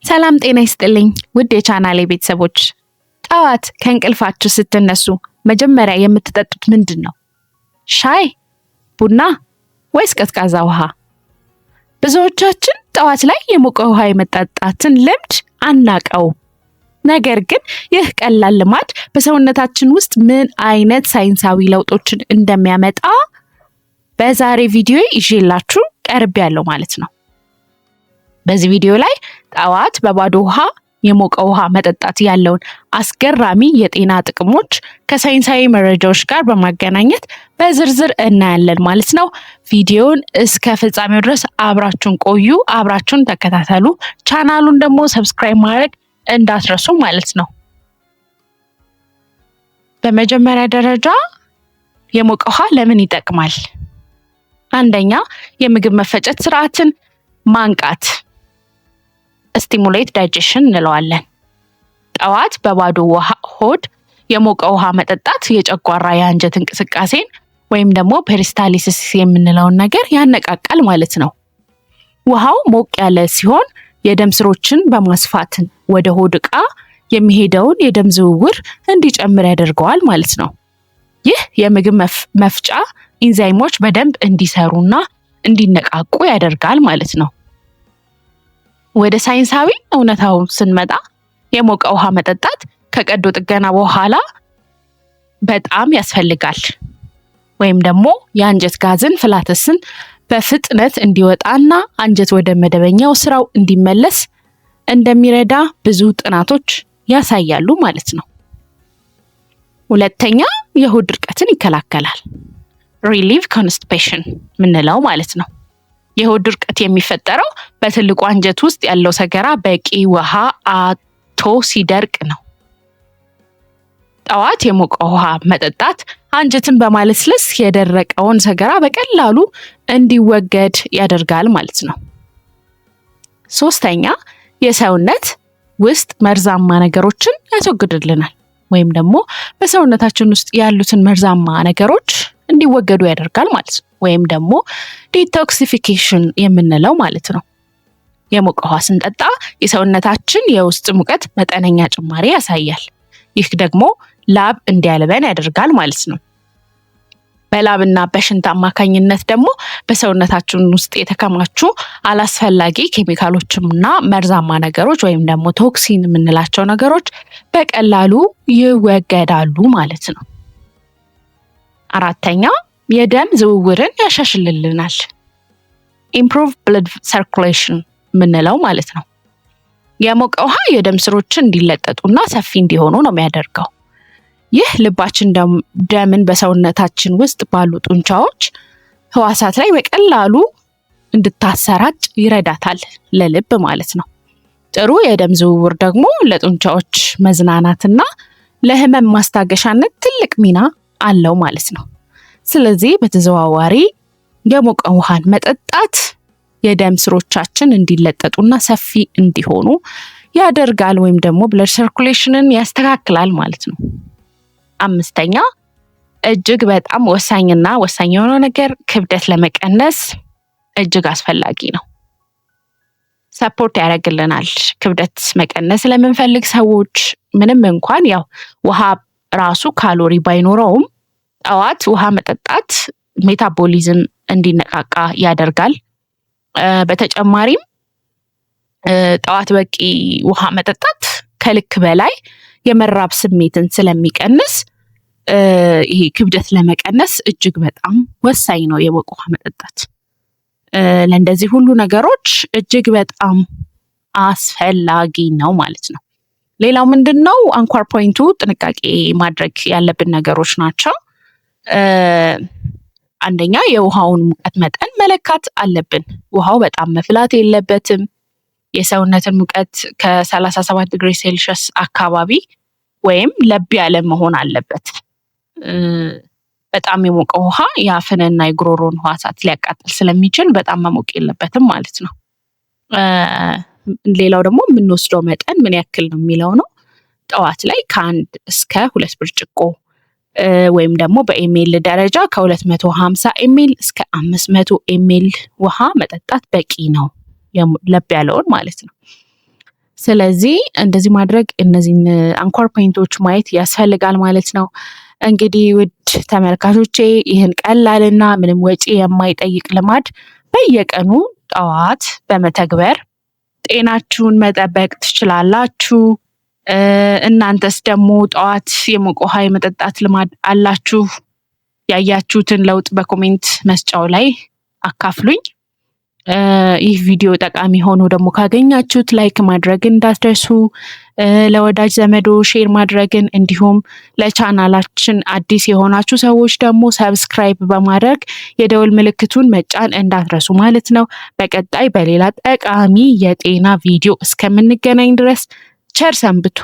ሰላም ጤና ይስጥልኝ ውድ የቻናሌ ቤተሰቦች፣ ጠዋት ከእንቅልፋችሁ ስትነሱ መጀመሪያ የምትጠጡት ምንድን ነው? ሻይ፣ ቡና ወይስ ቀዝቃዛ ውሃ? ብዙዎቻችን ጠዋት ላይ የሞቀ ውሃ የመጠጣትን ልምድ አናቀው። ነገር ግን ይህ ቀላል ልማድ በሰውነታችን ውስጥ ምን አይነት ሳይንሳዊ ለውጦችን እንደሚያመጣ በዛሬ ቪዲዮ ይዤላችሁ ቀርቤያለሁ ማለት ነው። በዚህ ቪዲዮ ላይ ጠዋት በባዶ ውሃ የሞቀ ውሃ መጠጣት ያለውን አስገራሚ የጤና ጥቅሞች ከሳይንሳዊ መረጃዎች ጋር በማገናኘት በዝርዝር እናያለን ማለት ነው። ቪዲዮውን እስከ ፍጻሜው ድረስ አብራችሁን ቆዩ፣ አብራችሁን ተከታተሉ። ቻናሉን ደግሞ ሰብስክራይብ ማድረግ እንዳትረሱ ማለት ነው። በመጀመሪያ ደረጃ የሞቀ ውሃ ለምን ይጠቅማል? አንደኛ፣ የምግብ መፈጨት ስርዓትን ማንቃት ስቲሙሌት ዳይጀሽን እንለዋለን። ጠዋት በባዶ ሆድ የሞቀ ውሃ መጠጣት የጨጓራ የአንጀት እንቅስቃሴን ወይም ደግሞ ፔሪስታሊሲስ የምንለውን ነገር ያነቃቃል ማለት ነው። ውሃው ሞቅ ያለ ሲሆን የደም ስሮችን በማስፋትን ወደ ሆድ ዕቃ የሚሄደውን የደም ዝውውር እንዲጨምር ያደርገዋል ማለት ነው። ይህ የምግብ መፍጫ ኢንዛይሞች በደንብ እንዲሰሩና እንዲነቃቁ ያደርጋል ማለት ነው። ወደ ሳይንሳዊ እውነታው ስንመጣ የሞቀ ውሃ መጠጣት ከቀዶ ጥገና በኋላ በጣም ያስፈልጋል። ወይም ደግሞ የአንጀት ጋዝን ፍላተስን በፍጥነት እንዲወጣና አንጀት ወደ መደበኛው ስራው እንዲመለስ እንደሚረዳ ብዙ ጥናቶች ያሳያሉ ማለት ነው። ሁለተኛ፣ የሆድ ድርቀትን ይከላከላል። ሪሊቭ ኮንስቲፔሽን ምንለው ማለት ነው። የሆድ ድርቀት የሚፈጠረው በትልቁ አንጀት ውስጥ ያለው ሰገራ በቂ ውሃ አጥቶ ሲደርቅ ነው። ጠዋት የሞቀ ውሃ መጠጣት አንጀትን በማለስለስ የደረቀውን ሰገራ በቀላሉ እንዲወገድ ያደርጋል ማለት ነው። ሶስተኛ፣ የሰውነት ውስጥ መርዛማ ነገሮችን ያስወግድልናል። ወይም ደግሞ በሰውነታችን ውስጥ ያሉትን መርዛማ ነገሮች እንዲወገዱ ያደርጋል ማለት ነው። ወይም ደግሞ ዲቶክሲፊኬሽን የምንለው ማለት ነው። የሞቀ ውሃ ስንጠጣ የሰውነታችን የውስጥ ሙቀት መጠነኛ ጭማሪ ያሳያል። ይህ ደግሞ ላብ እንዲያልበን ያደርጋል ማለት ነው። በላብና በሽንት አማካኝነት ደግሞ በሰውነታችን ውስጥ የተከማቹ አላስፈላጊ ኬሚካሎችና መርዛማ ነገሮች ወይም ደግሞ ቶክሲን የምንላቸው ነገሮች በቀላሉ ይወገዳሉ ማለት ነው። አራተኛ፣ የደም ዝውውርን ያሻሽልልናል። ኢምፕሩቭ ብለድ ሰርኩሌሽን የምንለው ማለት ነው። የሞቀ ውሃ የደም ስሮችን እንዲለጠጡና ሰፊ እንዲሆኑ ነው የሚያደርገው። ይህ ልባችን ደምን በሰውነታችን ውስጥ ባሉ ጡንቻዎች ህዋሳት ላይ በቀላሉ እንድታሰራጭ ይረዳታል፣ ለልብ ማለት ነው። ጥሩ የደም ዝውውር ደግሞ ለጡንቻዎች መዝናናትና ለህመም ማስታገሻነት ትልቅ ሚና አለው ማለት ነው። ስለዚህ በተዘዋዋሪ የሞቀ ውሃን መጠጣት የደም ስሮቻችን እንዲለጠጡና ሰፊ እንዲሆኑ ያደርጋል፣ ወይም ደግሞ ብለድ ሰርኩሌሽንን ያስተካክላል ማለት ነው። አምስተኛ፣ እጅግ በጣም ወሳኝ የሆነው ነገር ክብደት ለመቀነስ እጅግ አስፈላጊ ነው። ሰፖርት ያደርግልናል። ክብደት መቀነስ ለምንፈልግ ሰዎች ምንም እንኳን ያው ውሃ ራሱ ካሎሪ ባይኖረውም ጠዋት ውሃ መጠጣት ሜታቦሊዝም እንዲነቃቃ ያደርጋል። በተጨማሪም ጠዋት በቂ ውሃ መጠጣት ከልክ በላይ የመራብ ስሜትን ስለሚቀንስ ይሄ ክብደት ለመቀነስ እጅግ በጣም ወሳኝ ነው የሞቀ ውሃ መጠጣት። ለእንደዚህ ሁሉ ነገሮች እጅግ በጣም አስፈላጊ ነው ማለት ነው። ሌላው ምንድን ነው? አንኳር ፖይንቱ ጥንቃቄ ማድረግ ያለብን ነገሮች ናቸው። አንደኛ፣ የውሃውን ሙቀት መጠን መለካት አለብን። ውሃው በጣም መፍላት የለበትም። የሰውነትን ሙቀት ከ37 ዲግሪ ሴልሺየስ አካባቢ ወይም ለብ ያለ መሆን አለበት። በጣም የሞቀ ውሃ የአፍንና የጉሮሮን ህዋሳት ሊያቃጥል ስለሚችል በጣም መሞቅ የለበትም ማለት ነው። ሌላው ደግሞ የምንወስደው መጠን ምን ያክል ነው የሚለው ነው። ጠዋት ላይ ከ1 እስከ 2 ብርጭቆ ወይም ደግሞ በኤሜል ደረጃ ከ250 ኤሜል እስከ 500 ኤሜል ውሃ መጠጣት በቂ ነው፣ ለብ ያለውን ማለት ነው። ስለዚህ እንደዚህ ማድረግ እነዚህን አንኳር ፖይንቶች ማየት ያስፈልጋል ማለት ነው። እንግዲህ ውድ ተመልካቾቼ ይህን ቀላልና ምንም ወጪ የማይጠይቅ ልማድ በየቀኑ ጠዋት በመተግበር ጤናችሁን መጠበቅ ትችላላችሁ። እናንተስ ደግሞ ጠዋት የሞቀ ውሃ የመጠጣት ልማድ አላችሁ? ያያችሁትን ለውጥ በኮሜንት መስጫው ላይ አካፍሉኝ። ይህ ቪዲዮ ጠቃሚ ሆኖ ደግሞ ካገኛችሁት ላይክ ማድረግን እንዳትረሱ፣ ለወዳጅ ዘመዶ ሼር ማድረግን፣ እንዲሁም ለቻናላችን አዲስ የሆናችሁ ሰዎች ደግሞ ሰብስክራይብ በማድረግ የደወል ምልክቱን መጫን እንዳትረሱ ማለት ነው። በቀጣይ በሌላ ጠቃሚ የጤና ቪዲዮ እስከምንገናኝ ድረስ ቸር ሰንብቱ።